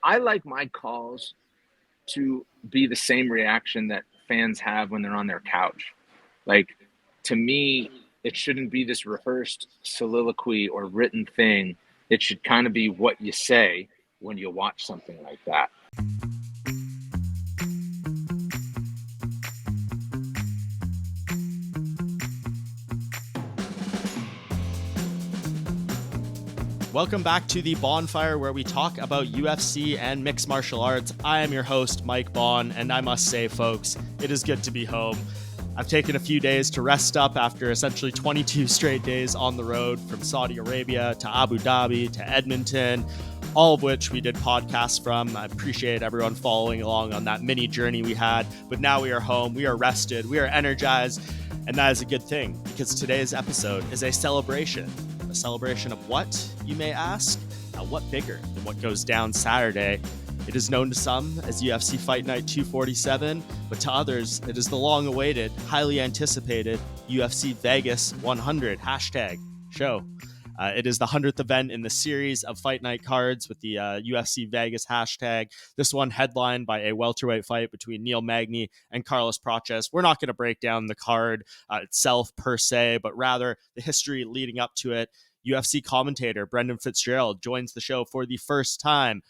I like my calls to be the same reaction that fans have when they're on their couch. Like, to me, it shouldn't be this rehearsed soliloquy or written thing. It should kind of be what you say when you watch something like that. Welcome back to the Bohnfire, where we talk about UFC and mixed martial arts. I am your host, Mike Bohn, and I must say, folks, it is good to be home. I've taken a few days to rest up after essentially 22 straight days on the road, from Saudi Arabia to Abu Dhabi to Edmonton, all of which we did podcasts from. I appreciate everyone following along on that mini journey we had. But now we are home, we are rested, we are energized, and that is a good thing, because today's episode is a celebration. A celebration of what, you may ask? What bigger than what goes down Saturday? It is known to some as UFC Fight Night 247, but to others, it is the long-awaited, highly anticipated UFC Vegas 100 show. It is the 100th event in the series of Fight Night cards with the UFC Vegas hashtag. This one headlined by a welterweight fight between Neil Magny and Carlos Prates. We're not going to break down the card itself per se, but rather the history leading up to it. UFC commentator Brendan Fitzgerald joins the show for the first time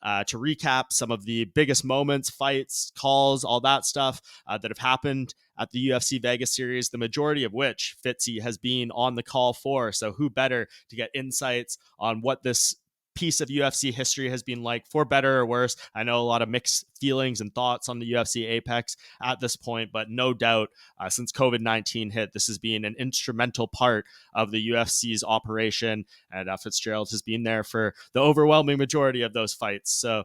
to recap some of the biggest moments, fights, calls, all that stuff that have happened at the UFC Vegas series, the majority of which Fitzy has been on the call for. So who better to get insights on what this piece of UFC history has been like, for better or worse. I know a lot of mixed feelings and thoughts on the UFC Apex at this point, but no doubt since COVID-19 hit, this has been an instrumental part of the UFC's operation, and Fitzgerald has been there for the overwhelming majority of those fights. So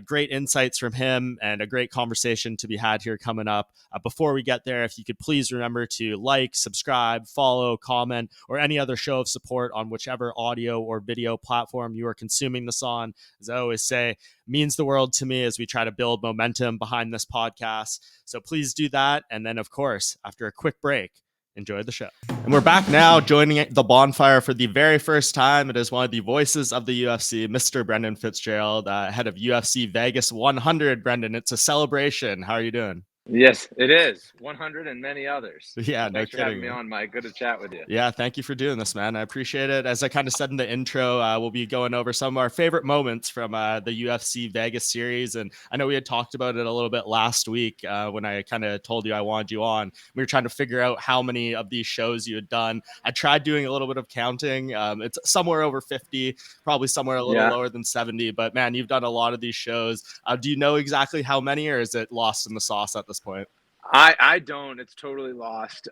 great insights from him and a great conversation to be had here coming up. Before we get there, if you could please remember to like, subscribe, follow, comment, or any other show of support on whichever audio or video platform you are consuming this on. As I always say, means the world to me as we try to build momentum behind this podcast. So please do that. And then, of course, after a quick break, enjoy the show. And we're back now, joining the Bohnfire for the very first time. It is one of the voices of the UFC, Mr. Brendan Fitzgerald, head of UFC Vegas 100. Brendan, it's a celebration. How are you doing? Yes, it is. 100 and many others. Yeah, Thanks no for having kidding, me on, Mike. Good to chat with you. Yeah, thank you for doing this, man. I appreciate it. As I kind of said in the intro, we'll be going over some of our favorite moments from the UFC Vegas series. And I know we had talked about it a little bit last week when I kind of told you I wanted you on. We were trying to figure out how many of these shows you had done. I tried doing a little bit of counting. It's somewhere over 50, probably somewhere a little lower than 70. But man, you've done a lot of these shows. Do you know exactly how many, or is it lost in the sauce at this point? I don't. It's totally lost.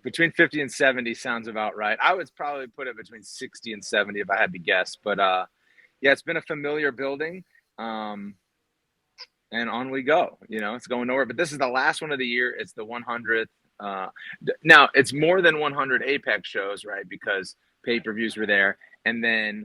Between 50 and 70 sounds about right. I would probably put it between 60 and 70 if I had to guess. But yeah, it's been a familiar building. And on we go. You know, it's going nowhere. But this is the last one of the year. It's the 100th. Now, it's more than 100 Apex shows, right? Because pay-per-views were there. And then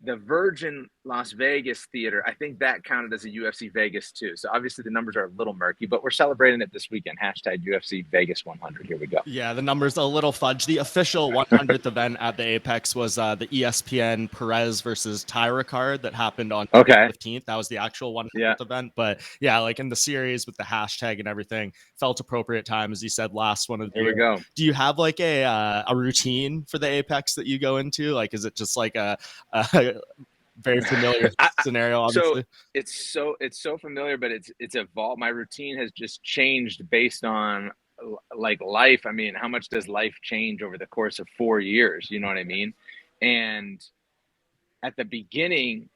the Virgin Las Vegas Theater, I think that counted as a UFC Vegas too. So obviously the numbers are a little murky, but we're celebrating it this weekend. Hashtag UFC Vegas 100. Here we go. Yeah, the numbers a little fudge. The official 100th event at the Apex was the ESPN Perez versus Tyra card that happened on the 15th. That was the actual 100th event. But yeah, like in the series with the hashtag and everything, felt appropriate time, as you said, last one of the year. Here we go. Do you have like a routine for the Apex that you go into? Like, is it just like a very familiar scenario, obviously? So it's so familiar, but it's evolved. My routine has just changed based on like life. I mean, how much does life change over the course of 4 years? You know what I mean? And at the beginning,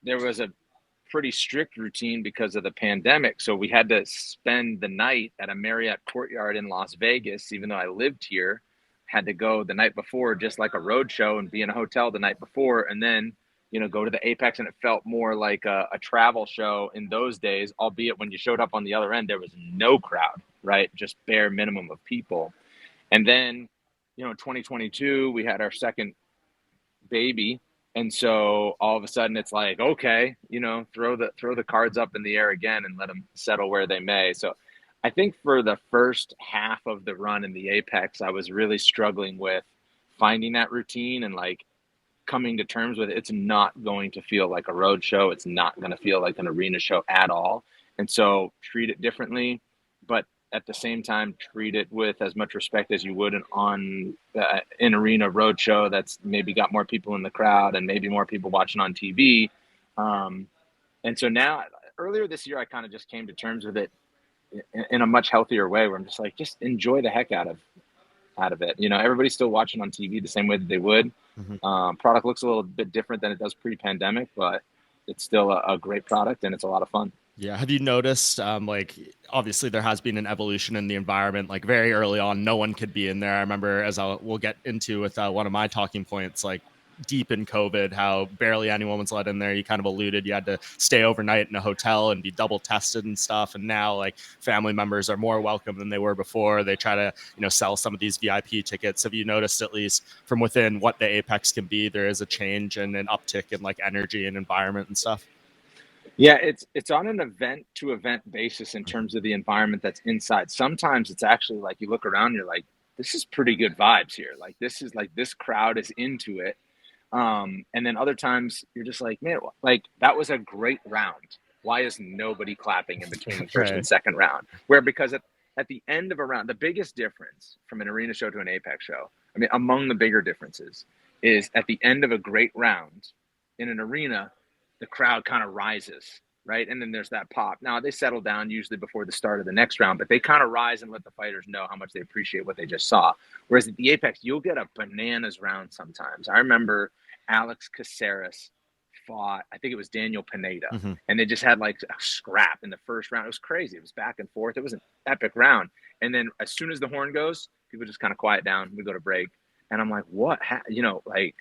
there was a pretty strict routine because of the pandemic. So we had to spend the night at a Marriott Courtyard in Las Vegas, even though I lived here. Had to go the night before, just like a road show, and be in a hotel the night before, and then, you know, go to the Apex. And it felt more like a travel show in those days, albeit when you showed up on the other end, there was no crowd, right? Just bare minimum of people. And then, you know, in 2022, we had our second baby. And so all of a sudden it's like, okay, you know, throw the cards up in the air again and let them settle where they may. So I think for the first half of the run in the Apex, I was really struggling with finding that routine and like coming to terms with it's not going to feel like a road show. It's not going to feel like an arena show at all. And so treat it differently, but at the same time, treat it with as much respect as you would an arena road show that's maybe got more people in the crowd and maybe more people watching on TV. And so now, earlier this year, I kind of just came to terms with it in a much healthier way, where I'm just like, just enjoy the heck out of it. You know, everybody's still watching on TV the same way that they would. Product looks a little bit different than it does pre-pandemic, but it's still a great product and it's a lot of fun. Yeah. Have you noticed, like, obviously there has been an evolution in the environment, like very early on, no one could be in there. I remember, we'll get into with one of my talking points, like deep in COVID, how barely anyone was let in there. You kind of alluded, you had to stay overnight in a hotel and be double tested and stuff. And now, like, family members are more welcome than they were before. They try to, sell some of these VIP tickets. Have you noticed, at least from within what the Apex can be, there is a change and an uptick in like energy and environment and stuff? Yeah, it's on an event to event basis in terms of the environment that's inside. Sometimes it's actually like you look around, you're like, this is pretty good vibes here. Like this crowd is into it. And then other times you're just like, man, like that was a great round. Why is nobody clapping in between the first and second round? Because at the end of a round, the biggest difference from an arena show to an Apex show, I mean, among the bigger differences, is at the end of a great round in an arena, the crowd kind of rises, right? And then there's that pop. Now they settle down usually before the start of the next round, but they kind of rise and let the fighters know how much they appreciate what they just saw. Whereas at the Apex, you'll get a bananas round sometimes. I remember Alex Caceres fought, I think it was Daniel Pineda, and they just had like a scrap in the first round. It was crazy. It was back and forth. It was an epic round. And then as soon as the horn goes, people just kind of quiet down. We go to break. And I'm like, what? Like,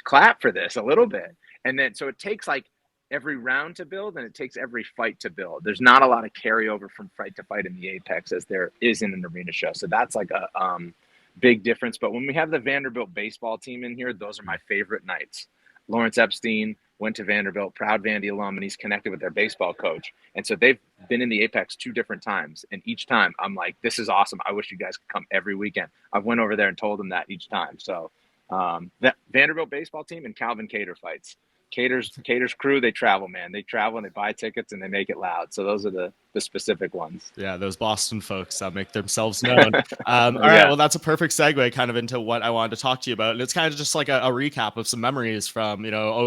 clap for this a little bit. And then, so it takes like every round to build and it takes every fight to build. There's not a lot of carryover from fight to fight in the Apex as there is in an arena show. So that's like a big difference. But when we have the Vanderbilt baseball team in here, those are my favorite nights. Lawrence Epstein went to Vanderbilt, proud Vandy alum, and he's connected with their baseball coach. And so they've been in the Apex 2 different times. And each time I'm like, this is awesome. I wish you guys could come every weekend. I've went over there and told them that each time. So that Vanderbilt baseball team and Calvin Cater fights. Cater's crew, they travel, man. They travel and they buy tickets and they make it loud. So those are the specific ones. Yeah, those Boston folks that make themselves known. All right, well, that's a perfect segue kind of into what I wanted to talk to you about. And it's kind of just like a recap of some memories from,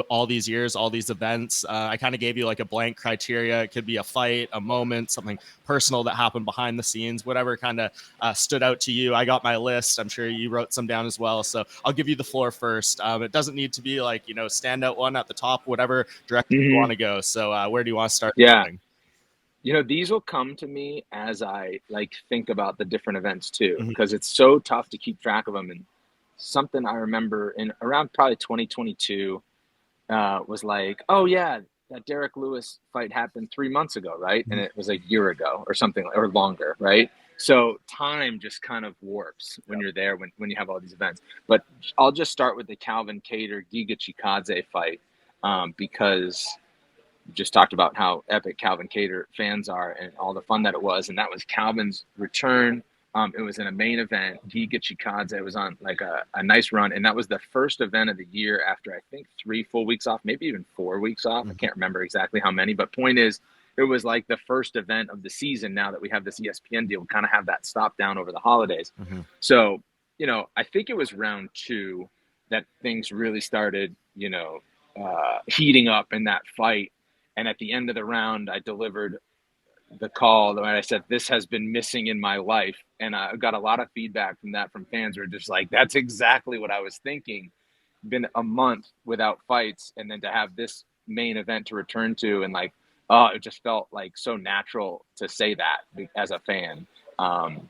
all these years, all these events. I kind of gave you like a blank criteria. It could be a fight, a moment, something personal that happened behind the scenes, whatever kind of stood out to you. I got my list. I'm sure you wrote some down as well. So I'll give you the floor first. It doesn't need to be like, standout one at the top, whatever direction you want to go. So where do you want to start? Yeah. These will come to me as I like think about the different events too, because it's so tough to keep track of them. And something I remember in around probably 2022 was like, oh yeah, that Derek Lewis fight happened 3 months ago, right? And it was a year ago or something, or longer, right? So time just kind of warps when you're there, when you have all these events. But I'll just start with the Calvin Cater Giga Chikadze fight because just talked about how epic Calvin Cater fans are and all the fun that it was. And that was Calvin's return. It was in a main event. Giga Chikadze was on like a nice run. And that was the first event of the year after, I think, 3 full weeks off, maybe even 4 weeks off. I can't remember exactly how many, but point is, it was like the first event of the season. Now that we have this ESPN deal, we kind of have that stop down over the holidays. So, I think it was round 2 that things really started, heating up in that fight. And at the end of the round, I delivered the call that I said, this has been missing in my life. And I got a lot of feedback from fans who are just like, that's exactly what I was thinking. Been a month without fights. And then to have this main event to return to, and like, it just felt like so natural to say that as a fan.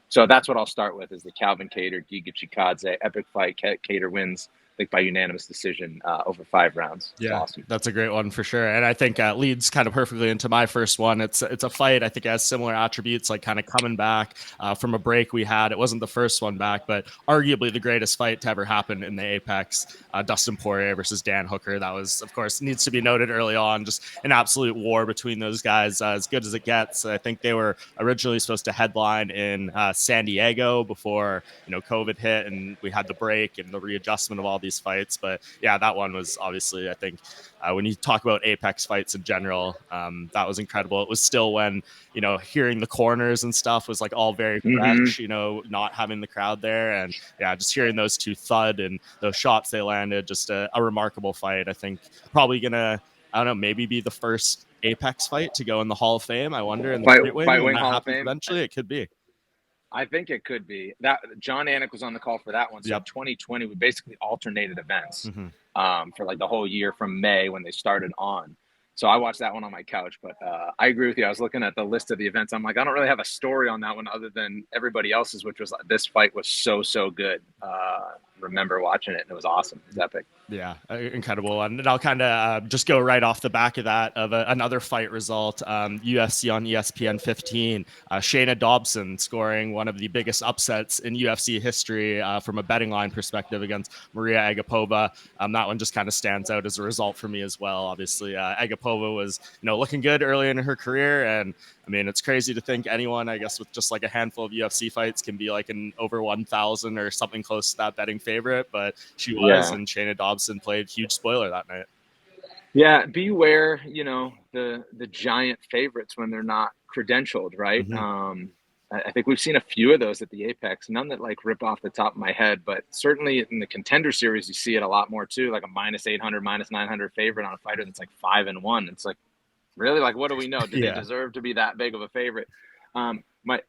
So that's what I'll start with, is the Calvin Cater, Giga Chikadze epic fight. Cater wins, I think, by unanimous decision over 5 rounds. It's awesome. That's a great one for sure. And I think leads kind of perfectly into my first one. It's a fight, I think, has similar attributes, like kind of coming back from a break we had. It wasn't the first one back, but arguably the greatest fight to ever happen in the Apex, Dustin Poirier versus Dan Hooker. That was, of course, needs to be noted early on, just an absolute war between those guys, as good as it gets. I think they were originally supposed to headline in San Diego before, COVID hit and we had the break and the readjustment of all these these fights. But yeah, that one was obviously, I think, when you talk about Apex fights in general, that was incredible. It was still when, hearing the corners and stuff was like all very fresh, not having the crowd there. And yeah, just hearing those two thud and those shots they landed, just a remarkable fight. I think probably gonna, I don't know, maybe be the first Apex fight to go in the Hall of Fame. I wonder, in the Fight Wing, when Wing that Hall of happens Fame. eventually, it could be. I think it could be. That John Anik was on the call for that one. So Yep. 2020, we basically alternated events Mm-hmm. for like the whole year from May when they started on. So I watched that one on my couch. But I agree with you. I was looking at the list of the events. I'm like, I don't really have a story on that one other than everybody else's, which was this fight was so good. Remember watching it, and it was awesome. It was epic. Yeah, incredible. And I'll kind of just go right off the back of that of another fight result. UFC on ESPN 15, Shayna Dobson scoring one of the biggest upsets in UFC history from a betting line perspective against Maria Agapova. That one just kind of stands out as a result for me as well. Obviously, Agapova was looking good early in her career, and I mean, it's crazy to think anyone, I guess, with just like a handful of UFC fights can be like an over 1,000 or something close to that betting favorite, but she was, and Shayna Dobson played huge spoiler that night. Yeah, beware, the giant favorites when they're not credentialed, right? Mm-hmm. I think we've seen a few of those at the Apex, none that like rip off the top of my head, but certainly in the Contender Series, you see it a lot more too, like a -800, -900 favorite on a fighter that's like 5-1. It's like, really? Like, what do we know? Do they deserve to be that big of a favorite?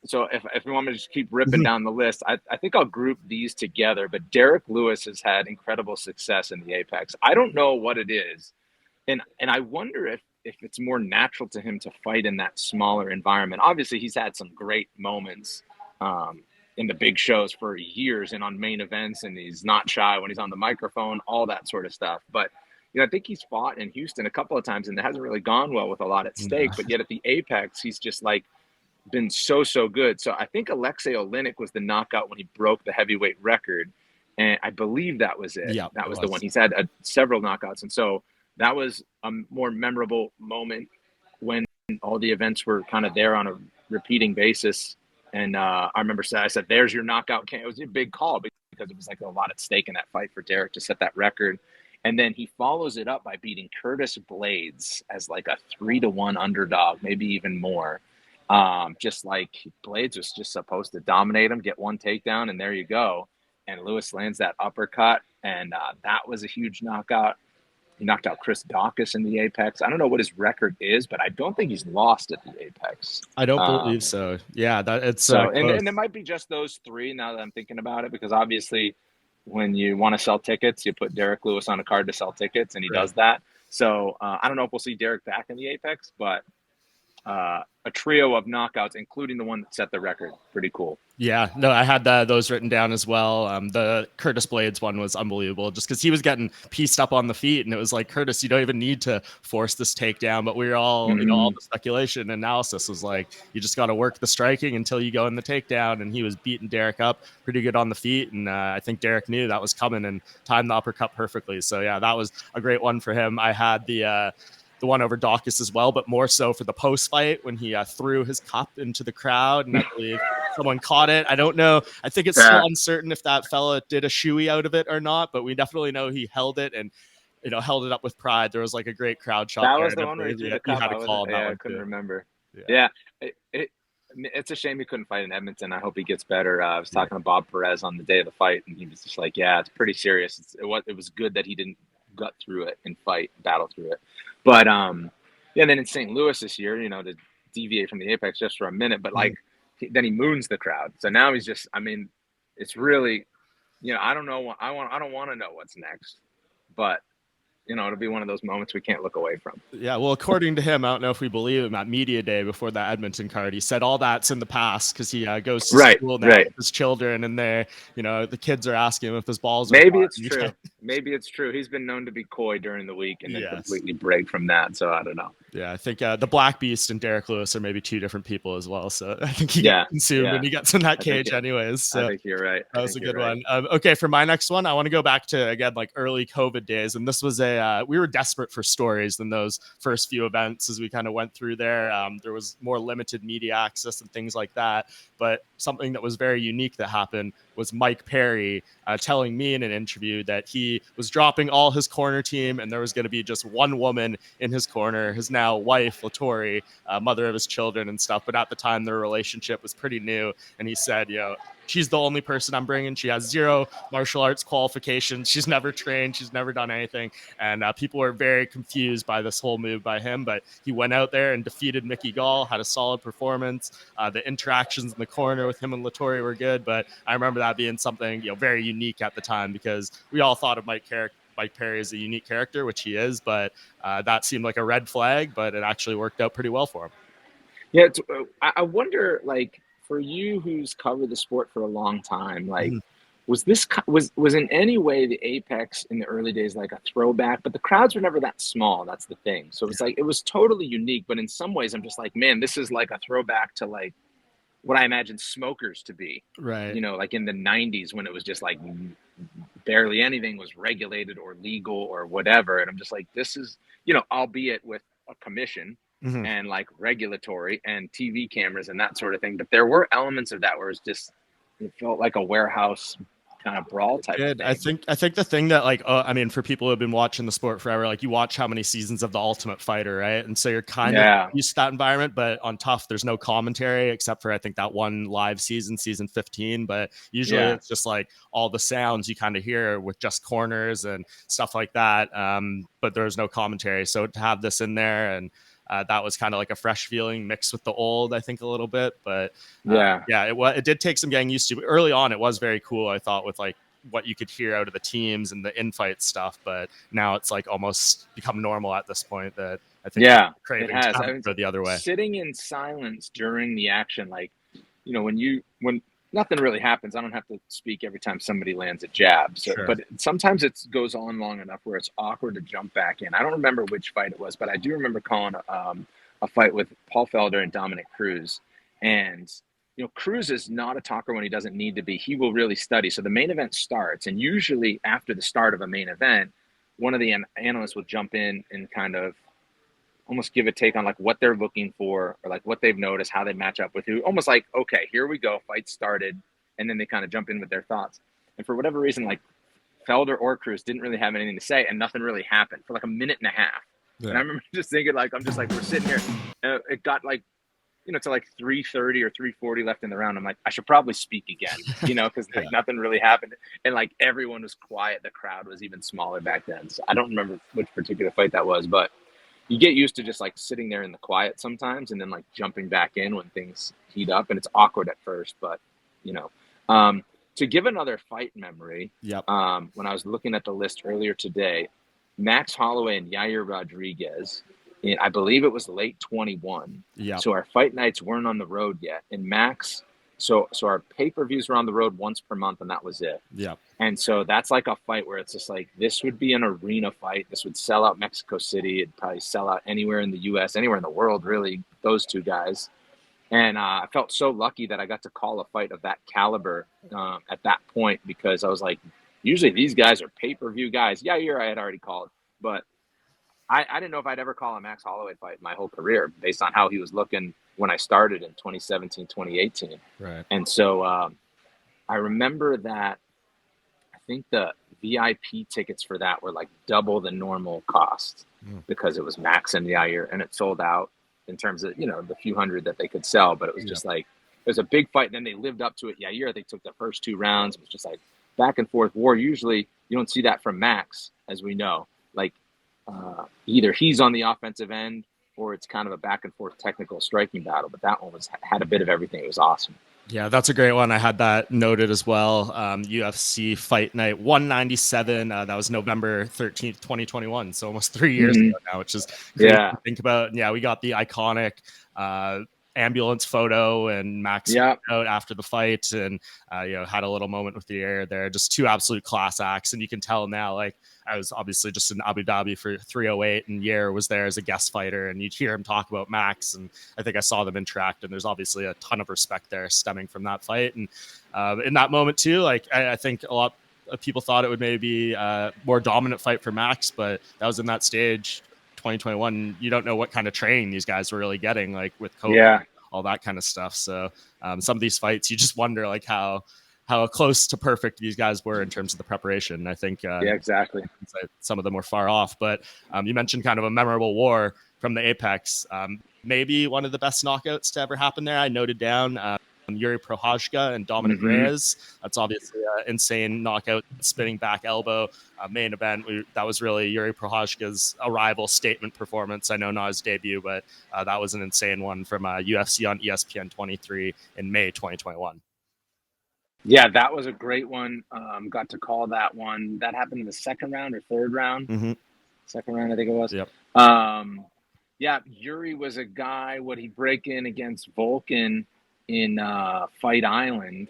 So if you want me to just keep ripping down the list, I think I'll group these together. But Derek Lewis has had incredible success in the Apex. I don't know what it is. And I wonder if it's more natural to him to fight in that smaller environment. Obviously, he's had some great moments in the big shows for years and on main events, and he's not shy when he's on the microphone, all that sort of stuff. But I think he's fought in Houston a couple of times, and it hasn't really gone well with a lot at stake. But yet at the Apex, he's just like been so good. So I think Alexei Oleinik was the knockout when he broke the heavyweight record, and I believe that was it. Yeah, that was the one. He's had several knockouts, and so that was a more memorable moment when all the events were kind of there on a repeating basis. And I remember I said, "There's your knockout." It was a big call because it was like a lot at stake in that fight for Derek to set that record. And then he follows it up by beating Curtis Blades as like a 3-1 underdog, maybe even more. Just like Blades was just supposed to dominate him, get one takedown, and there you go. And Lewis lands that uppercut, and that was a huge knockout. He knocked out Chris Dawkins in the Apex. I don't know what his record is, but I don't think he's lost at the Apex. I don't believe so. Yeah, it's so. And it might be just those three now that I'm thinking about it, because obviously, when you want to sell tickets, you put Derek Lewis on a card to sell tickets, and he does that. So I don't know if we'll see Derek back in the Apex, but a trio of knockouts, including the one that set the record. Pretty cool. Yeah, no, I had those written down as well. The Curtis Blades one was unbelievable just because he was getting pieced up on the feet, and it was like, Curtis, you don't even need to force this takedown. But we were all, all the speculation analysis was like, you just got to work the striking until you go in the takedown. And he was beating Derek up pretty good on the feet. And I think Derek knew that was coming and timed the uppercut perfectly. So yeah, that was a great one for him. I had the one over Dawkins as well, but more so for the post fight when he threw his cup into the crowd, and I believe someone caught it. I don't know. I think it's still uncertain if that fella did a shoey out of it or not, but we definitely know he held it and held it up with pride. There was like a great crowd shot. That there. was the one where he threw the cup. Had a call on that one I couldn't too. remember. Yeah. It's a shame he couldn't fight in Edmonton. I hope he gets better. I was talking to Bob Perez on the day of the fight, and he was just like, "Yeah, it's pretty serious." It was good that he didn't gut through it and battle through it. But then in St. Louis this year, to deviate from the Apex just for a minute, but like then he moons the crowd. So now he's just, it's really, I don't know. I don't want to know what's next, but it'll be one of those moments we can't look away from. Yeah, well, according to him, I don't know if we believe him, at media day before that Edmonton card, he said all that's in the past because he goes to school now with his children, and the kids are asking him if his balls are Maybe it's true. Maybe it's true. He's been known to be coy during the week and then completely break from that. So I don't know. Yeah, I think the Black Beast and Derek Lewis are maybe two different people as well. So I think he gets consumed when he gets in that cage anyways. So I think you're right. That was a good one. Okay, for my next one, I want to go back to, again, like early COVID days. And this was we were desperate for stories in those first few events as we kind of went through there. There was more limited media access and things like that. But something that was very unique that happened was Mike Perry telling me in an interview that he was dropping all his corner team and there was going to be just one woman in his corner, his now wife, Latori, mother of his children and stuff. But at the time, their relationship was pretty new. And he said, she's the only person I'm bringing. She has 0 martial arts qualifications. She's never trained. She's never done anything. And people were very confused by this whole move by him. But he went out there and defeated Mickey Gall, had a solid performance. The interactions in the corner with him and Latori were good. But I remember that being something very unique at the time, because we all thought of Mike Perry is a unique character, which he is, but that seemed like a red flag, but it actually worked out pretty well for him. Yeah, I wonder, like, for you who's covered the sport for a long time, like, was in any way the Apex in the early days like a throwback? But the crowds were never that small. That's the thing. So it's like, it was totally unique. But in some ways, I'm just like, man, this is like a throwback to like what I imagine smokers to be. Right. Like in the 90s when it was just like barely anything was regulated or legal or whatever. And I'm just like, this is, albeit with a commission and like regulatory and TV cameras and that sort of thing. But there were elements of that where it felt like a warehouse kind of brawl type of thing. I think the thing that for people who have been watching the sport forever, like you watch how many seasons of The Ultimate Fighter, right? And so you're kind of used to that environment, but on Tough, there's no commentary except for I think that one live season 15, but usually it's just like all the sounds you kind of hear with just corners and stuff like that. But there's no commentary. So to have this in there and that was kind of like a fresh feeling mixed with the old, I think, a little bit. But it did take some getting used to. Early on, it was very cool, I thought, with like what you could hear out of the teams and the in-fight stuff. But now it's like almost become normal at this point that I think it has. Go the other way. Sitting in silence during the action, like, when nothing really happens. I don't have to speak every time somebody lands a jab. So, but sometimes it goes on long enough where it's awkward to jump back in. I don't remember which fight it was, but I do remember calling a fight with Paul Felder and Dominic Cruz. And, Cruz is not a talker when he doesn't need to be. He will really study. So the main event starts. And usually after the start of a main event, one of the analysts will jump in and kind of almost give a take on like what they're looking for or like what they've noticed, how they match up with who, almost like, okay, here we go, fight started. And then they kind of jump in with their thoughts. And for whatever reason, like Felder or Cruz didn't really have anything to say and nothing really happened for like a minute and a half. Yeah. And I remember just thinking like, I'm just like, we're sitting here and it got like, to like 3:30 or 3:40 left in the round. I'm like, I should probably speak again, because like nothing really happened. And like everyone was quiet. The crowd was even smaller back then. So I don't remember which particular fight that was, but you get used to just like sitting there in the quiet sometimes and then like jumping back in when things heat up, and it's awkward at first, but to give another fight memory. When I was looking at the list earlier today, Max Holloway and Yair Rodriguez, I believe it was late 21. So our fight nights weren't on the road yet. And Max, so our pay-per-views were on the road once per month and that was it. And so that's like a fight where it's just like, this would be an arena fight. This would sell out Mexico City. It'd probably sell out anywhere in the US, anywhere in the world, really, those two guys. And I felt so lucky that I got to call a fight of that caliber at that point, because I was like, usually these guys are pay-per-view guys. Yair I had already called, but I didn't know if I'd ever call a Max Holloway fight my whole career based on how he was looking when I started in 2017, 2018. Right. And so I remember that I think the VIP tickets for that were like double the normal cost because it was Max and Yair, and it sold out in terms of, the few hundred that they could sell. But it was just like, it was a big fight. And then they lived up to it. Yair, they took the first 2 rounds. It was just like back and forth war. Usually you don't see that from Max, as we know. Like, either he's on the offensive end or it's kind of a back and forth technical striking battle, but that one had a bit of everything. It was awesome. Yeah, that's a great one. I had that noted as well. UFC Fight Night 197. That was November 13th, 2021. So almost 3 years ago now, which is great to think about. Yeah, we got the iconic ambulance photo and Max out after the fight and had a little moment with the air there. Just 2 absolute class acts. And you can tell now, like, I was obviously just in Abu Dhabi for 308 and Yair was there as a guest fighter, and you'd hear him talk about Max, and I think I saw them interact, and there's obviously a ton of respect there stemming from that fight. And in that moment too, like I think a lot of people thought it would maybe be a more dominant fight for Max, but that was in that stage 2021. You don't know what kind of training these guys were really getting, like with COVID, all that kind of stuff. So some of these fights, you just wonder like how close to perfect these guys were in terms of the preparation. I think Yeah, exactly. some of them were far off, but you mentioned kind of a memorable war from the Apex. Maybe one of the best knockouts to ever happen there. I noted down Yuri Prohajka and Dominic Reyes. That's obviously an insane knockout, spinning back elbow main event. That was really Yuri Prohajka's arrival statement performance. I know not his debut, but that was an insane one from UFC on ESPN 23 in May 2021. Yeah, that was a great one. Got to call that one. That happened in the second round or third round. Mm-hmm. Second round, I think it was. Yep. Yeah, Yuri was a guy. Would he break in against Vulcan in Fight Island?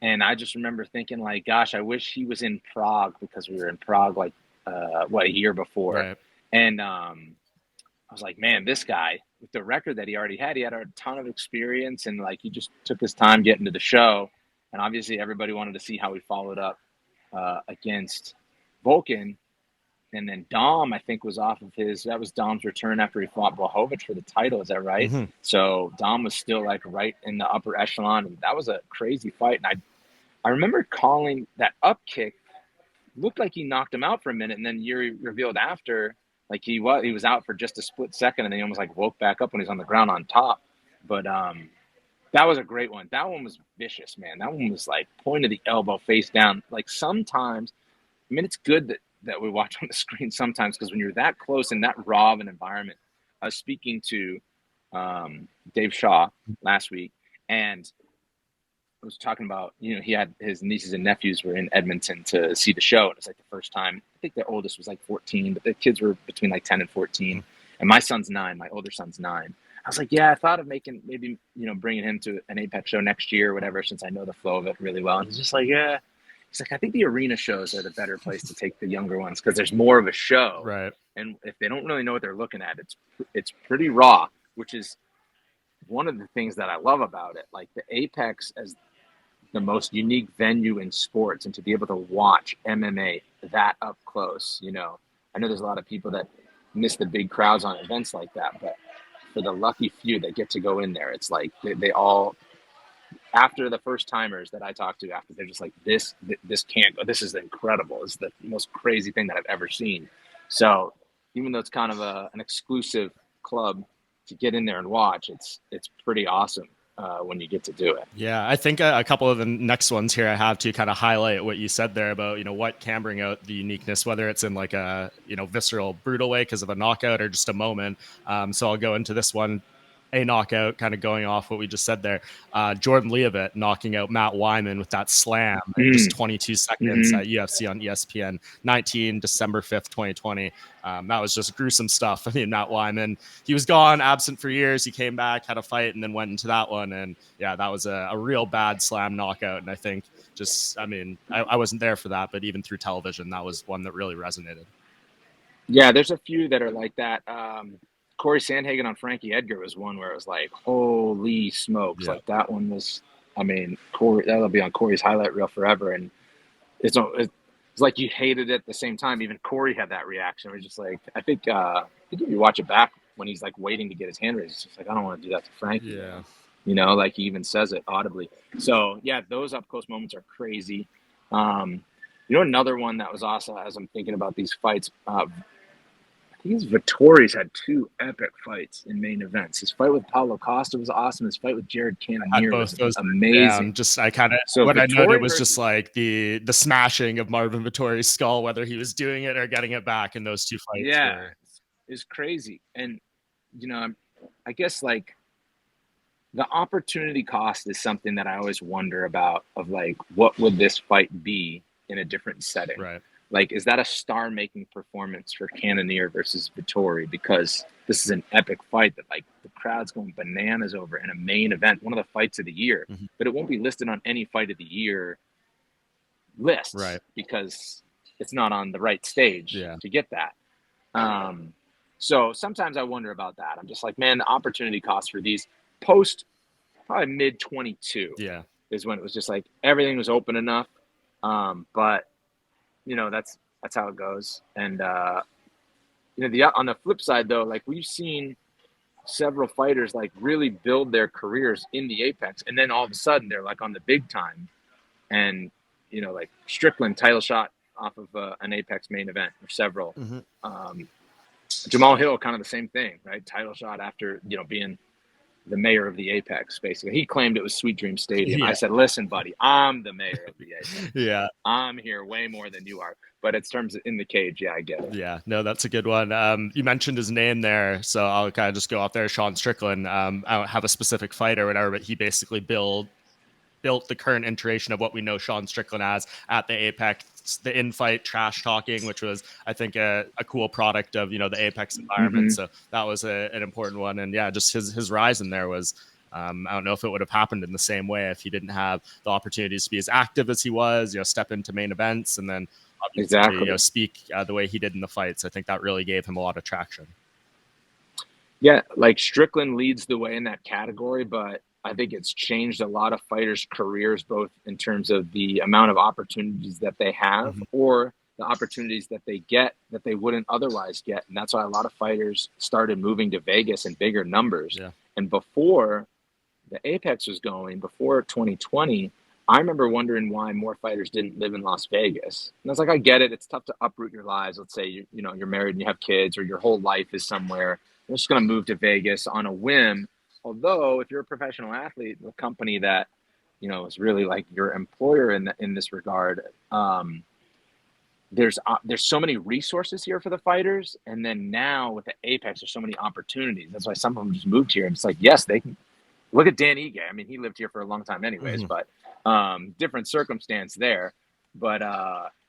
And I just remember thinking, like, gosh, I wish he was in Prague, because we were in Prague like a year before. Right. And I was like, man, this guy with the record that he already had, he had a ton of experience, and like he just took his time getting to the show. And obviously, everybody wanted to see how he followed up against Vulcan. And then Dom, I think, was off of that was Dom's return after he fought Blachowicz for the title. Is that right? Mm-hmm. So Dom was still like right in the upper echelon. And that was a crazy fight. And I remember calling that up kick. Looked like he knocked him out for a minute. And then Yuri revealed after, like he was out for just a split second. And then he almost like woke back up when he's on the ground on top. But that was a great one. That one was vicious, man. That one was like point of the elbow, face down. Like sometimes, I mean, it's good that we watch on the screen sometimes, because when you're that close in that raw of an environment. I was speaking to Dave Shaw last week, and I was talking about, he had his nieces and nephews were in Edmonton to see the show. And it was like the first time. I think the oldest was like 14, but the kids were between like 10 and 14. And my son's 9. My older son's 9. I was like, yeah, I thought of maybe bringing him to an Apex show next year or whatever, since I know the flow of it really well. And he's just like, yeah. He's like, I think the arena shows are the better place to take the younger ones, because there's more of a show. Right. And if they don't really know what they're looking at, it's pretty raw, which is one of the things that I love about it. Like the Apex as the most unique venue in sports, and to be able to watch MMA that up close. I know there's a lot of people that miss the big crowds on events like that, but for the lucky few that get to go in there, it's like they all, after the first timers that I talked to, after they're just like, this can't go. This is incredible. It's the most crazy thing that I've ever seen. So even though it's kind of an exclusive club to get in there and watch, it's pretty awesome when you get to do it. Yeah, I think a couple of the next ones here I have to kind of highlight what you said there about, what can bring out the uniqueness, whether it's in like a, visceral, brutal way because of a knockout or just a moment. So I'll go into this one. A knockout, kind of going off what we just said there. Jordan Leavitt knocking out Matt Wyman with that slam in just 22 seconds at UFC on ESPN 19 December 5th, 2020. That was just gruesome stuff. I mean, Matt Wyman, he was gone, absent for years. He came back, had a fight, and then went into that one. And yeah, that was a real bad slam knockout. And I think I wasn't there for that, but even through television, that was one that really resonated. Yeah, there's a few that are like that. Corey Sandhagen on Frankie Edgar was one where it was like, holy smokes. Yeah. Like that one was, Corey, that'll be on Corey's highlight reel forever. And it's like you hated it at the same time. Even Corey had that reaction. It was just like, I think if you watch it back when he's like waiting to get his hand raised, it's just like, I don't want to do that to Frankie. Yeah. Like he even says it audibly. So yeah, those up close moments are crazy. Another one that was awesome as I'm thinking about these fights, I think Vittori's had 2 epic fights in main events. His fight with Paulo Costa was awesome. His fight with Jared Cannonier was amazing. Just I noted was just like the smashing of Marvin Vittori's skull, whether he was doing it or getting it back in those 2 fights. Yeah, it's crazy. And I guess like the opportunity cost is something that I always wonder about, of like, what would this fight be in a different setting? Right. Like, is that a star-making performance for Cannonier versus Vittori? Because this is an epic fight that, like, the crowd's going bananas over in a main event, one of the fights of the year. Mm-hmm. But it won't be listed on any fight of the year list, right? Because it's not on the right stage to get that. So sometimes I wonder about that. I'm just like, man, the opportunity cost for these post probably mid-22 is when it was just like everything was open enough. But that's how it goes. And on the flip side though, like we've seen several fighters like really build their careers in the Apex, and then all of a sudden they're like on the big time, and like Strickland title shot off of an Apex main event, or several. Mm-hmm. Jamal Hill, kind of the same thing, right? Title shot after being the mayor of the Apex. Basically, he claimed it was Sweet Dream Stadium. Yeah. I said, "Listen, buddy, I'm the mayor of the Apex. Yeah, I'm here way more than you are." But it's terms of in the cage, yeah, I get it. yeah, no, that's a good one. You mentioned his name there, so I'll kind of just go off there. Sean Strickland. I don't have a specific fight or whatever, but he basically built the current iteration of what we know Sean Strickland as at the Apex, the in-fight trash talking, which was, I think, a cool product of the Apex environment. Mm-hmm. So that was an important one, and yeah, just his rise in there was. I don't know if it would have happened in the same way if he didn't have the opportunities to be as active as he was, step into main events, and then obviously, Exactly. speak the way he did in the fights. I think that really gave him a lot of traction. Yeah, like Strickland leads the way in that category, but I think it's changed a lot of fighters' careers, both in terms of the amount of opportunities that they have, or the opportunities that they get that they wouldn't otherwise get. And that's why a lot of fighters started moving to Vegas in bigger numbers. Yeah. And before the Apex was going, before 2020, I remember wondering why more fighters didn't live in Las Vegas. And I was like, I get it. It's tough to uproot your lives. Let's say you're married and you have kids, or your whole life is somewhere. You're just going to move to Vegas on a whim. Although, if you're a professional athlete, the company that is really like your employer in this regard, there's so many resources here for the fighters, and then now with the Apex, there's so many opportunities. That's why some of them just moved here. And it's like, yes, they can. Look at Dan Ige. I mean, he lived here for a long time anyways, but different circumstance there. But,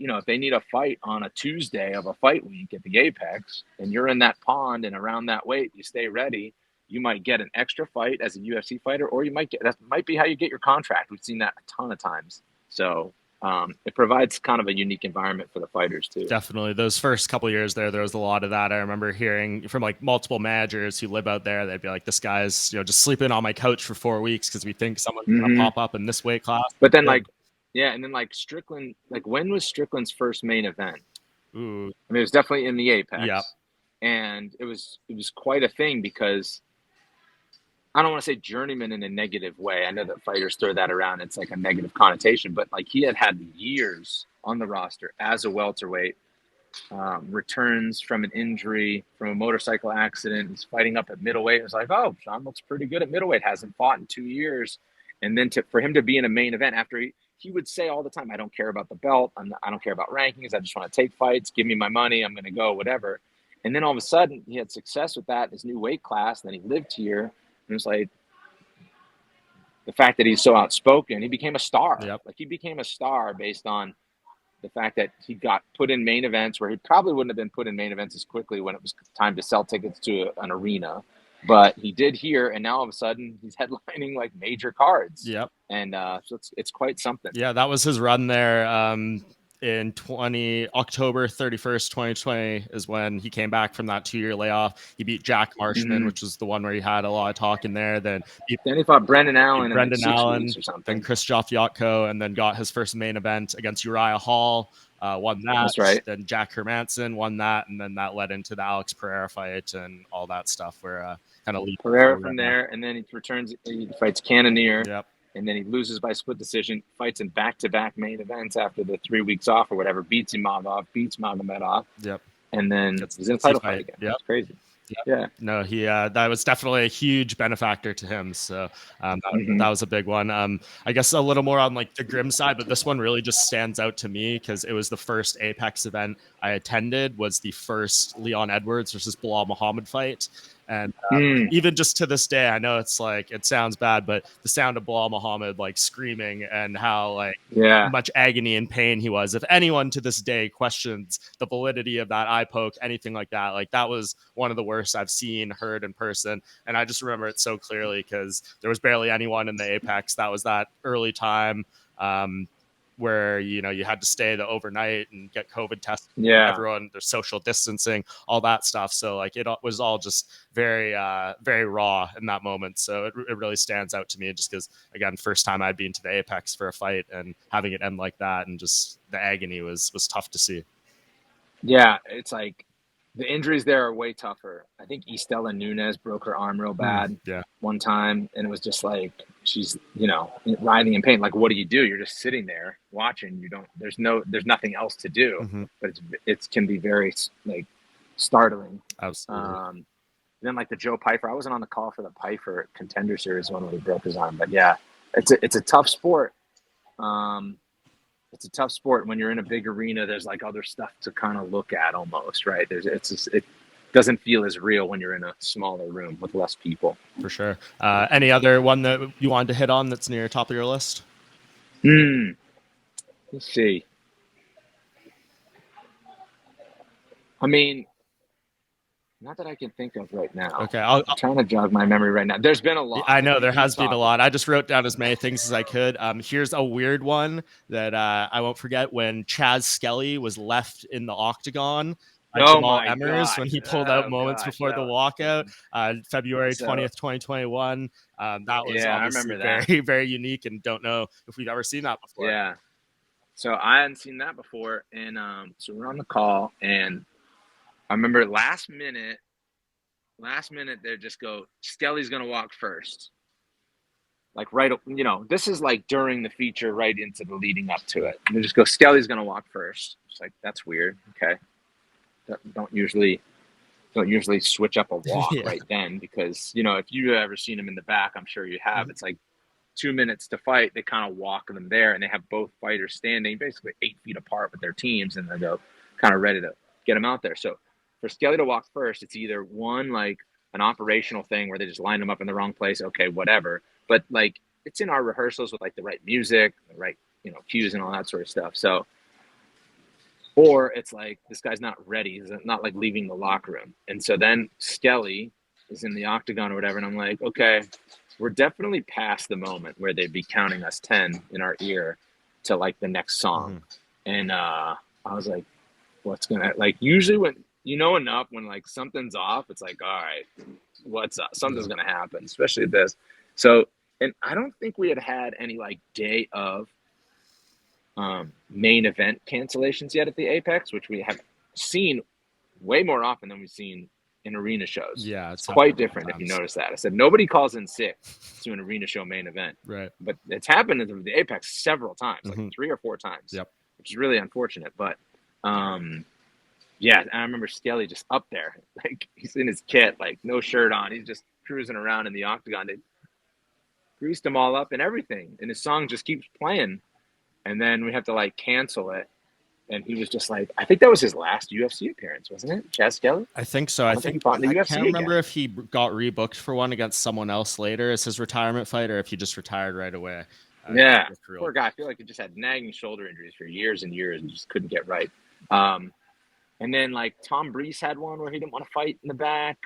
if they need a fight on a Tuesday of a fight week at the Apex, and you're in that pond and around that weight, you stay ready, you might get an extra fight as a UFC fighter, or that might be how you get your contract. We've seen that a ton of times. So it provides kind of a unique environment for the fighters too. Definitely. Those first couple of years there was a lot of that. I remember hearing from like multiple managers who live out there. They'd be like, this guy's, just sleeping on my couch for 4 weeks because we think someone's going to pop up in this weight class. But then and then Strickland, when was Strickland's first main event? Ooh. I mean, it was definitely in the Apex. Yep. And it was quite a thing, because I don't want to say journeyman in a negative way. I know that fighters throw that around. It's like a negative connotation, but he had years on the roster as a welterweight, returns from an injury, from a motorcycle accident. He's fighting up at middleweight. It was like, oh, Sean looks pretty good at middleweight. Hasn't fought in 2 years. And then for him to be in a main event after he would say all the time, I don't care about the belt. I don't care about rankings. I just want to take fights. Give me my money. I'm going to go, whatever. And then all of a sudden he had success with that in his new weight class. And then he lived here. And it's like the fact that he's so outspoken, he became a star. Yep. He became a star based on the fact that he got put in main events where he probably wouldn't have been put in main events as quickly when it was time to sell tickets to an arena. But he did here, and now all of a sudden he's headlining major cards. Yep. And so it's quite something. Yeah, that was his run there. In October 31st, 2020 is when he came back from that 2-year layoff. He beat Jack Marshman, which was the one where he had a lot of talk in there. Then he fought Brendan Allen in 6 weeks or something. Then Chris Joffiatko, and then got his first main event against Uriah Hall. Won that. That's right. Then Jack Hermanson won that, and then that led into the Alex Pereira fight and all that stuff where kind of Pereira from there, and then he fights Cannonier. Yep. And then he loses by split decision, fights in back-to-back main events after the 3 weeks off or whatever, beats Imagov, beats Magomedov. Yep. And then he's in a title fight again. Yep. That's crazy. Yep. Yeah. No, he that was definitely a huge benefactor to him. So that was a big one. I guess a little more on the grim side, but this one really just stands out to me because it was the first Apex event I attended, was the first Leon Edwards versus Bilal Muhammad fight. And even just to this day, I know it's it sounds bad, but the sound of Bilal Muhammad screaming and how much agony and pain he was. If anyone to this day questions the validity of that eye poke, anything like that, that was one of the worst I've seen, heard in person. And I just remember it so clearly because there was barely anyone in the Apex. That was that early time. Where you had to stay the overnight and get COVID tested. Yeah, everyone, there's social distancing, all that stuff. So it was all just very very raw in that moment. So it really stands out to me just because, again, first time I'd been to the Apex for a fight and having it end like that, and just the agony was tough to see. Yeah, it's The injuries there are way tougher. I think Estela Nunes broke her arm real bad one time, and it was just like she's, writhing in pain. Like, what do? You're just sitting there watching. There's nothing else to do. But it can be very like startling. Absolutely. Then like the Joe Pyfer, I wasn't on the call for the Pyfer Contender Series when he broke his arm, but yeah, it's a tough sport. It's a tough sport when you're in a big arena. There's like other stuff to kind of look at almost, right? It doesn't feel as real when you're in a smaller room with less people. For sure. Any other one that you wanted to hit on that's near the top of your list? Let's see. I mean, not that I can think of right now. Okay, I'm trying to jog my memory right now. There's been a lot. I know there has been a lot. I just wrote down as many things as I could. Here's a weird one that I won't forget. When Chaz Skelly was left in the octagon by Jamal Emmers when he pulled out moments before the walkout, February 20th, 2021. That was obviously very, very unique, and don't know if we've ever seen that before. Yeah. So I hadn't seen that before, and so we're on the call, and I remember last minute, they just go, Skelly's going to walk first. Like, right, this is like during the feature, right into the leading up to it. And they just go, Skelly's going to walk first. It's like, that's weird. Okay. Don't usually switch up a walk right then, because, if you've ever seen him in the back, I'm sure you have. It's like 2 minutes to fight. They kind of walk them there, and they have both fighters standing basically 8 feet apart with their teams, and they go kind of ready to get them out there. So for Skelly to walk first, it's either one, like an operational thing where they just line them up in the wrong place. Okay, whatever. But like, it's in our rehearsals with like the right music, the right, cues and all that sort of stuff. So, or it's like, this guy's not ready. He's not like leaving the locker room. And so then Skelly is in the octagon or whatever. And I'm like, okay, we're definitely past the moment where they'd be counting us 10 in our ear to like the next song. And I was like, what's going to, like, usually when, enough when like something's off, it's like, all right, what's up? Something's going to happen, especially this. So, and I don't think we had any like day of main event cancellations yet at the Apex, which we have seen way more often than we've seen in arena shows. Yeah, it's quite different if you notice that. I said nobody calls in sick to an arena show main event, right? But it's happened at the Apex several times, like 3 or 4 times. Yep, which is really unfortunate. But yeah, I remember Skelly just up there, like he's in his kit, like no shirt on, he's just cruising around in the octagon. They greased him all up and everything, and his song just keeps playing, and then we have to like cancel it. And he was just like, I think that was his last UFC appearance, wasn't it? Chaz Skelly? I think so. I think I can't remember if he got rebooked for one against someone else later as his retirement fight, or if he just retired right away. Yeah, poor guy. I feel like he just had nagging shoulder injuries for years and years and just couldn't get right. And then like Tom Breese had one where he didn't want to fight in the back.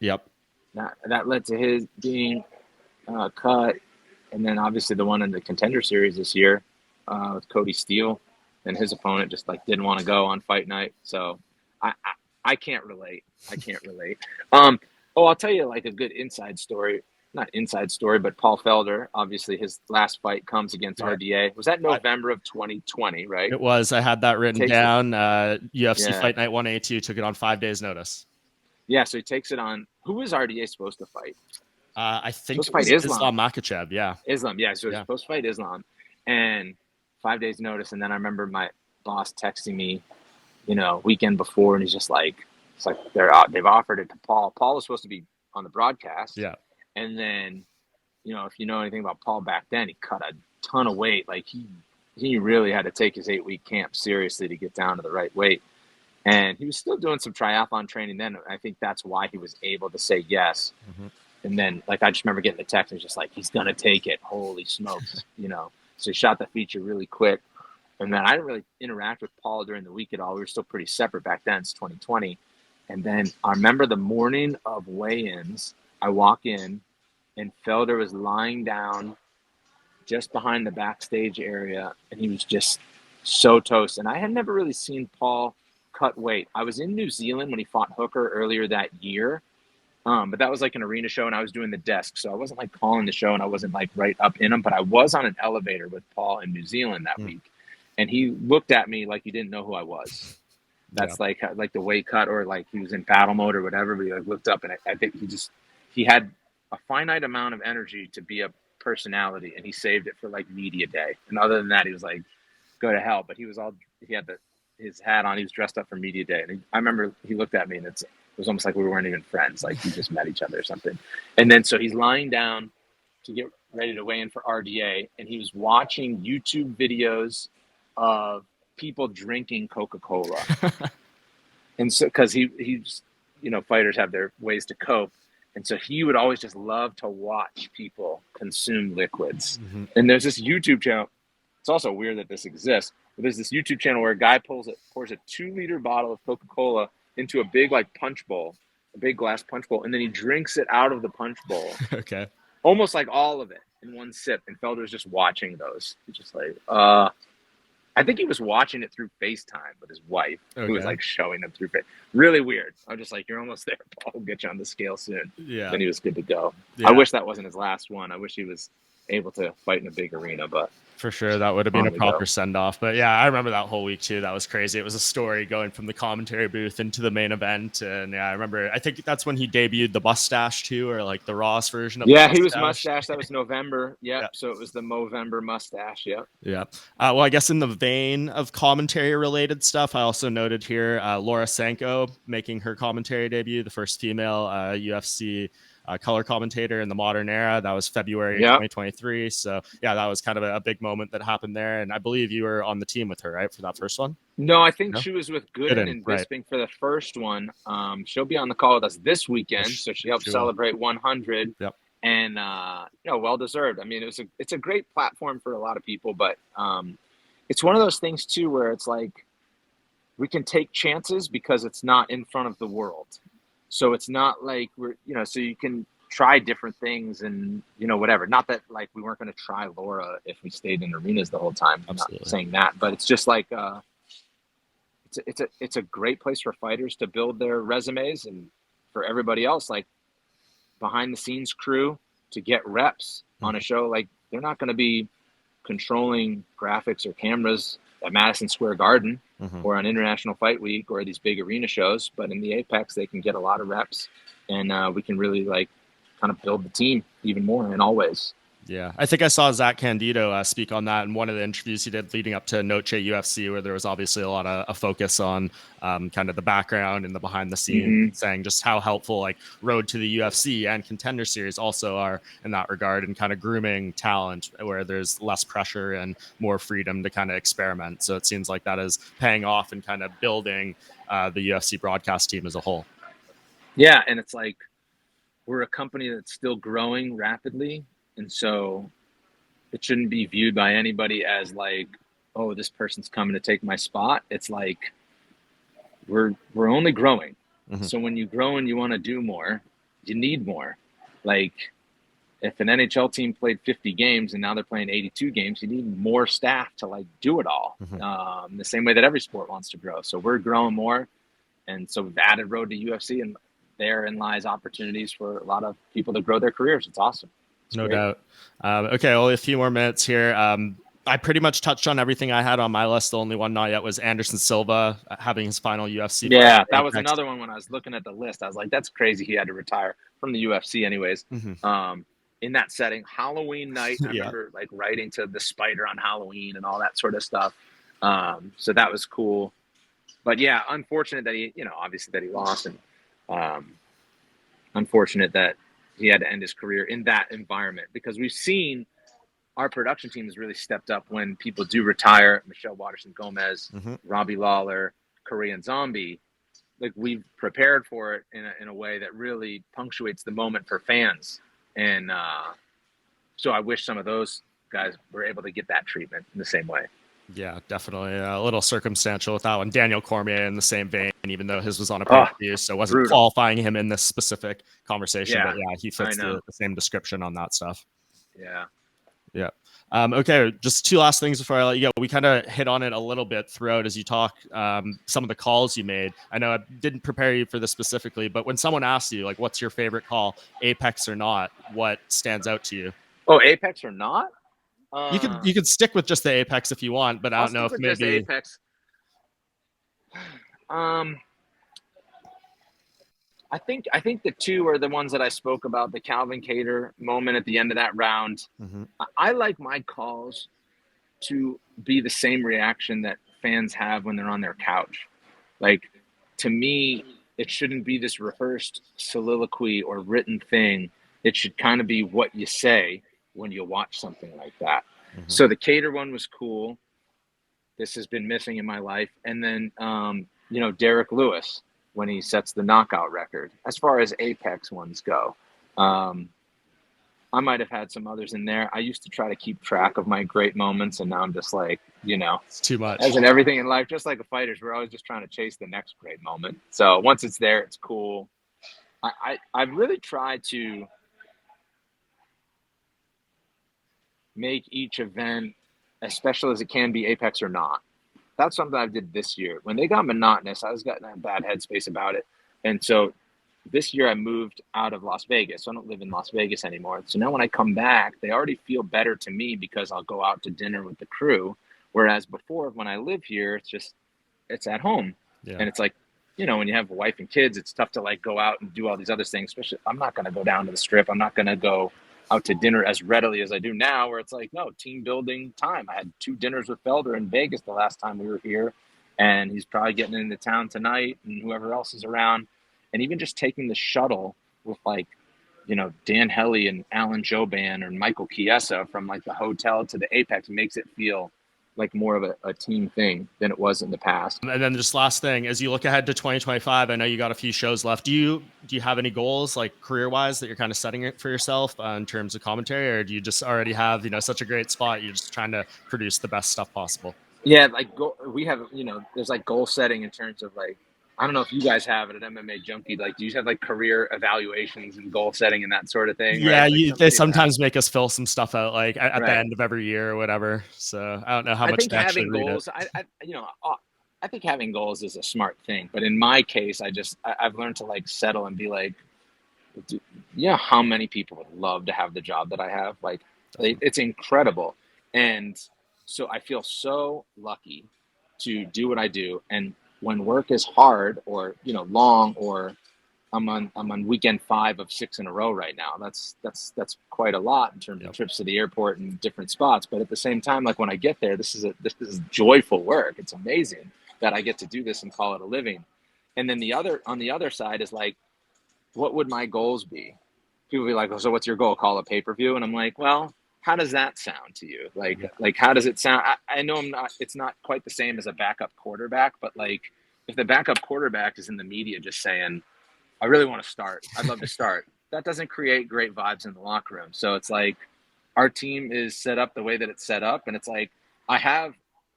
Yep. That led to his being cut. And then obviously the one in the Contender Series this year with Cody Steele. And his opponent just like didn't want to go on fight night. So I can't relate. I'll tell you like a good inside story. Not inside story, but Paul Felder, obviously his last fight comes against RDA. Was that November of 2020, right? It was. I had that written down. UFC Fight Night 182 took it on 5 days notice. Yeah, so he takes it on. Who was RDA supposed to fight? I think it was Islam Makhachev, yeah. Islam, yeah. So he was supposed to fight Islam. And 5 days notice, and then I remember my boss texting me, weekend before, and he's just like, it's like they've offered it to Paul. Paul was supposed to be on the broadcast, and then, if you know anything about Paul back then, he cut a ton of weight. Like he really had to take his 8-week camp seriously to get down to the right weight, and he was still doing some triathlon training then. I think that's why he was able to say yes. And then, like, I just remember getting the text, and it was just like, he's gonna take it. Holy smokes, So he shot the feature really quick. And then I didn't really interact with Paul during the week at all. We were still pretty separate back then. It's 2020. And then I remember the morning of weigh-ins, I walk in, and Felder was lying down just behind the backstage area, and he was just so toast. And I had never really seen Paul cut weight. I was in New Zealand when he fought Hooker earlier that year. But that was like an arena show, and I was doing the desk. So I wasn't like calling the show, and I wasn't like right up in him, but I was on an elevator with Paul in New Zealand that week. And he looked at me like he didn't know who I was. That's like the weight cut, or like he was in battle mode or whatever. But he like looked up, and I think he had a finite amount of energy to be a personality, and he saved it for like media day. And other than that, he was like, go to hell. But he had his hat on. He was dressed up for media day, and I remember he looked at me, and it was almost like we weren't even friends. Like we just met each other or something. And then so he's lying down to get ready to weigh in for RDA, and he was watching YouTube videos of people drinking Coca-Cola. And so, because he's, fighters have their ways to cope. And so he would always just love to watch people consume liquids. Mm-hmm. And there's this YouTube channel. It's also weird that this exists, but there's this YouTube channel where a guy pours a 2-liter bottle of Coca-Cola into a big punch bowl, a big glass punch bowl, and then he drinks it out of the punch bowl. Okay. Almost like all of it in one sip. And Felder's just watching those. He's just like, I think he was watching it through FaceTime with his wife, who was like showing them through FaceTime. Really weird. I'm just like, you're almost there, Paul. We'll get you on the scale soon. Yeah. Then he was good to go. Yeah. I wish that wasn't his last one. I wish he was able to fight in a big arena, but for sure that would have been a proper send-off. But yeah, I remember that whole week too. That was crazy. It was a story going from the commentary booth into the main event. And yeah, I remember, I think that's when he debuted the mustache too, or like the Ross version of the mustache. He was mustache. That was November. Yep. So it was the Movember mustache. Yep. Yeah. Well, I guess in the vein of commentary related stuff, I also noted here Laura Sanko making her commentary debut, the first female UFC color commentator in the modern era. That was February 2023. So yeah, that was kind of a big moment that happened there. And I believe you were on the team with her, right, for that first one? No, I think she was with Gooden and Bisping for the first one. She'll be on the call with us this weekend, so she helped celebrate 100. Yep. And well deserved. I mean, it's a great platform for a lot of people, but it's one of those things too where it's like we can take chances because it's not in front of the world. So it's not like so you can try different things and, whatever. Not that like we weren't going to try Laura if we stayed in arenas the whole time. I'm not saying that, but it's just like it's a great place for fighters to build their resumes, and for everybody else, like behind the scenes crew, to get reps on a show. Like they're not going to be controlling graphics or cameras at Madison Square Garden or on International Fight Week or these big arena shows, but in the Apex they can get a lot of reps, and we can really like kind of build the team even more in all ways. Yeah, I think I saw Zach Candido speak on that in one of the interviews he did leading up to Noche UFC, where there was obviously a lot of focus on kind of the background and the behind the scenes, saying just how helpful like Road to the UFC and Contender Series also are in that regard, and kind of grooming talent where there's less pressure and more freedom to kind of experiment. So it seems like that is paying off and kind of building the UFC broadcast team as a whole. Yeah, and it's like we're a company that's still growing rapidly. And so it shouldn't be viewed by anybody as like, oh, this person's coming to take my spot. It's like we're only growing. So when you grow and you want to do more, you need more. Like if an NHL team played 50 games and now they're playing 82 games, you need more staff to like do it all. The same way that every sport wants to grow. So we're growing more. And so we've added Road to UFC, and therein lies opportunities for a lot of people to grow their careers. It's awesome. No doubt. Okay, well, a few more minutes here. I pretty much touched on everything I had on my list. The only one not yet was Anderson Silva having his final UFC. Yeah, that was another one when I was looking at the list. I was like, that's crazy. He had to retire from the UFC anyways. In that setting, Halloween night, I remember like writing to the Spider on Halloween and all that sort of stuff. So that was cool. But yeah, unfortunate that he, obviously that he lost, and unfortunate that he had to end his career in that environment, because we've seen our production team has really stepped up when people do retire. Michelle Waterson Gomez, Robbie Lawler, Korean Zombie. Like we've prepared for it in a way that really punctuates the moment for fans. And so I wish some of those guys were able to get that treatment in the same way. Yeah, definitely. A little circumstantial with that one. Daniel Cormier in the same vein, even though his was on a pay-per-view, so wasn't qualifying him in this specific conversation. But yeah, he fits the same description on that stuff. Yeah. Yeah. Okay, just two last things before I let you go. We kind of hit on it a little bit throughout as you talk, some of the calls you made. I know I didn't prepare you for this specifically, but when someone asks you, like, what's your favorite call, Apex or not, what stands out to you? Oh, Apex or not? You could stick with just the Apex if you want, but I don't know if maybe Apex. Um, I think the two are the ones that I spoke about, the Calvin Kattar moment at the end of that round. Mm-hmm. I like my calls to be the same reaction that fans have when they're on their couch. Like, to me, it shouldn't be this rehearsed soliloquy or written thing. It should kind of be what you say when you watch something like that. Mm-hmm. So the Cater one was cool. This has been missing in my life. And then, Derek Lewis, when he sets the knockout record. As far as Apex ones go, I might have had some others in there. I used to try to keep track of my great moments, and now I'm just like, It's too much. as in everything in life, just like the fighters, we're always just trying to chase the next great moment. So once it's there, it's cool. I've really tried to make each event as special as it can be, Apex or not. That's something I did this year. When they got monotonous, I was getting a bad headspace about it. And so this year I moved out of Las Vegas. So I don't live in Las Vegas anymore. So now when I come back, they already feel better to me because I'll go out to dinner with the crew. Whereas before, when I live here, it's at home. Yeah. And it's like, when you have a wife and kids, it's tough to like go out and do all these other things. Especially, I'm not going to go down to the strip. I'm not going to go out to dinner as readily as I do now, where it's like, no, team building time. I had 2 dinners with Felder in Vegas the last time we were here, and he's probably getting into town tonight, and whoever else is around. And even just taking the shuttle with Dan Helly and Alan Joban or Michael Chiesa from like the hotel to the Apex makes it feel like more of a team thing than it was in the past. And then just last thing, as you look ahead to 2025, I know you got a few shows left. Do you have any goals like career wise that you're kind of setting it for yourself in terms of commentary, or do you just already have, such a great spot? You're just trying to produce the best stuff possible? Yeah. We have, there's like goal setting in terms of like, I don't know if you guys have it at MMA Junkie. Like, do you have like career evaluations and goal setting and that sort of thing? Yeah, right? Like they sometimes make us fill some stuff out like at the Right. end of every year or whatever. So I don't know how I much think to actually having read goals, it. I think having goals is a smart thing. But in my case, I've learned to like settle and be like, how many people would love to have the job that I have? Like, it's incredible. And so I feel so lucky to do what I do. And when work is hard or, long, or I'm on weekend 5 of 6 in a row right now. That's quite a lot in terms of trips to the airport and different spots. But at the same time, like when I get there, this is joyful work. It's amazing that I get to do this and call it a living. And then on the other side is like, what would my goals be? People be like, oh, so what's your goal? Call a pay-per-view? And I'm like, well, how does that sound to you? Like how does it sound? I know it's not quite the same as a backup quarterback, but like if the backup quarterback is in the media just saying, I really want to start, I'd love to start, that doesn't create great vibes in the locker room. So it's like our team is set up the way that it's set up. And it's like, I have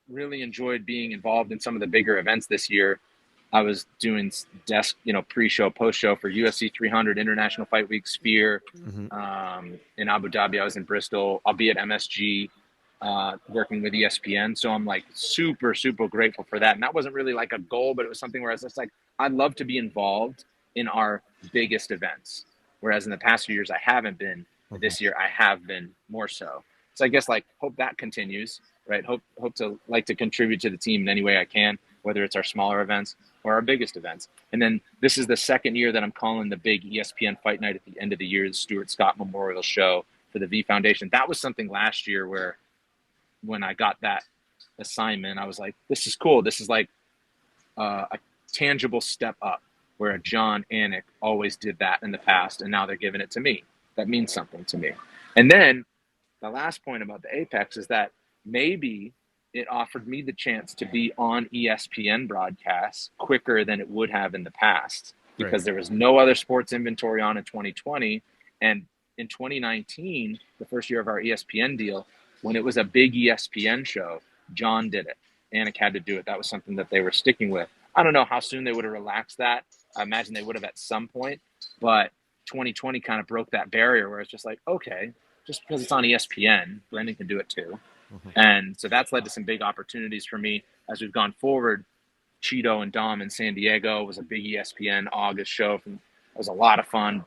really enjoyed being involved in some of the bigger events this year. I was doing desk, pre-show, post-show for UFC 300, International Fight Week, Sphere, in Abu Dhabi. I was in Bristol. I'll be at MSG, working with ESPN. So I'm like super, super grateful for that. And that wasn't really like a goal, but it was something where I was just like, I'd love to be involved in our biggest events. Whereas in the past few years, I haven't been. This year, I have been more so. So I guess hope that continues, right? Hope to contribute to the team in any way I can, whether it's our smaller events or our biggest events. And then this is the second year that I'm calling the big ESPN Fight Night at the end of the year, the Stuart Scott Memorial Show for the V Foundation. That was something last year where when I got that assignment, I was like, this is cool. This is like a tangible step up, where John Anik always did that in the past, and now they're giving it to me. That means something to me. And then the last point about the Apex is that maybe it offered me the chance to be on ESPN broadcasts quicker than it would have in the past, because there was no other sports inventory on in 2020. And in 2019, the first year of our ESPN deal, when it was a big ESPN show, John did it. Anik had to do it. That was something that they were sticking with. I don't know how soon they would have relaxed that. I imagine they would have at some point, but 2020 kind of broke that barrier where it's just like, okay, just because it's on ESPN, Brendan can do it too. And so that's led to some big opportunities for me as we've gone forward. Cheeto and Dom in San Diego was a big ESPN August show. It was a lot of fun,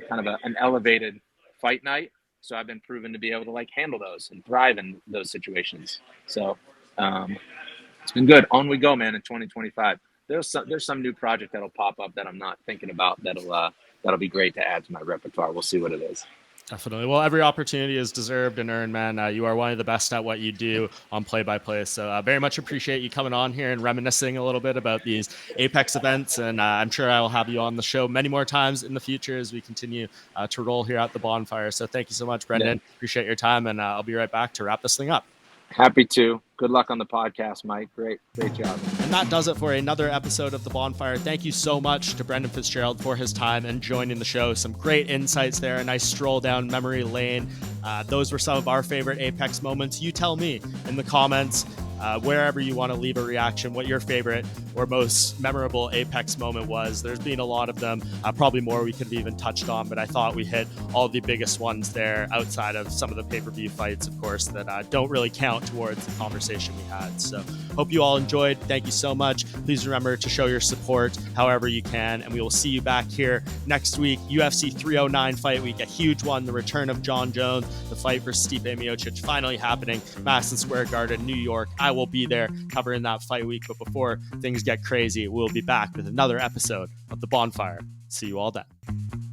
kind of an elevated fight night. So I've been proven to be able to handle those and thrive in those situations. So it's been good. On we go, man, in 2025. there's some new project that'll pop up that I'm not thinking about that'll be great to add to my repertoire. We'll see what it is. Definitely. Well, every opportunity is deserved and earned, man. You are one of the best at what you do on play-by-play. So very much appreciate you coming on here and reminiscing a little bit about these Apex events. And I'm sure I will have you on the show many more times in the future as we continue to roll here at the Bohnfire. So thank you so much, Brendan. Yeah. Appreciate your time. And I'll be right back to wrap this thing up. Happy to. Good luck on the podcast, Mike. Great job. And that does it for another episode of The Bohnfire. Thank you so much to Brendan Fitzgerald for his time and joining the show. Some great insights there, a nice stroll down memory lane. Those were some of our favorite Apex moments. You tell me in the comments, wherever you want to leave a reaction, what your favorite or most memorable Apex moment was. There's been a lot of them, probably more we could have even touched on, but I thought we hit all the biggest ones there outside of some of the pay-per-view fights, of course, that don't really count towards the conversation we had. So hope you all enjoyed. Thank you so much. Please remember to show your support however you can, and we will see you back here next week. UFC 309 fight week, a huge one, the return of John Jones, the fight for Stipe Miocic finally happening, Madison Square Garden, New York. I will be there covering that fight week, but before things get crazy, we'll be back with another episode of The Bohnfire. See you all then.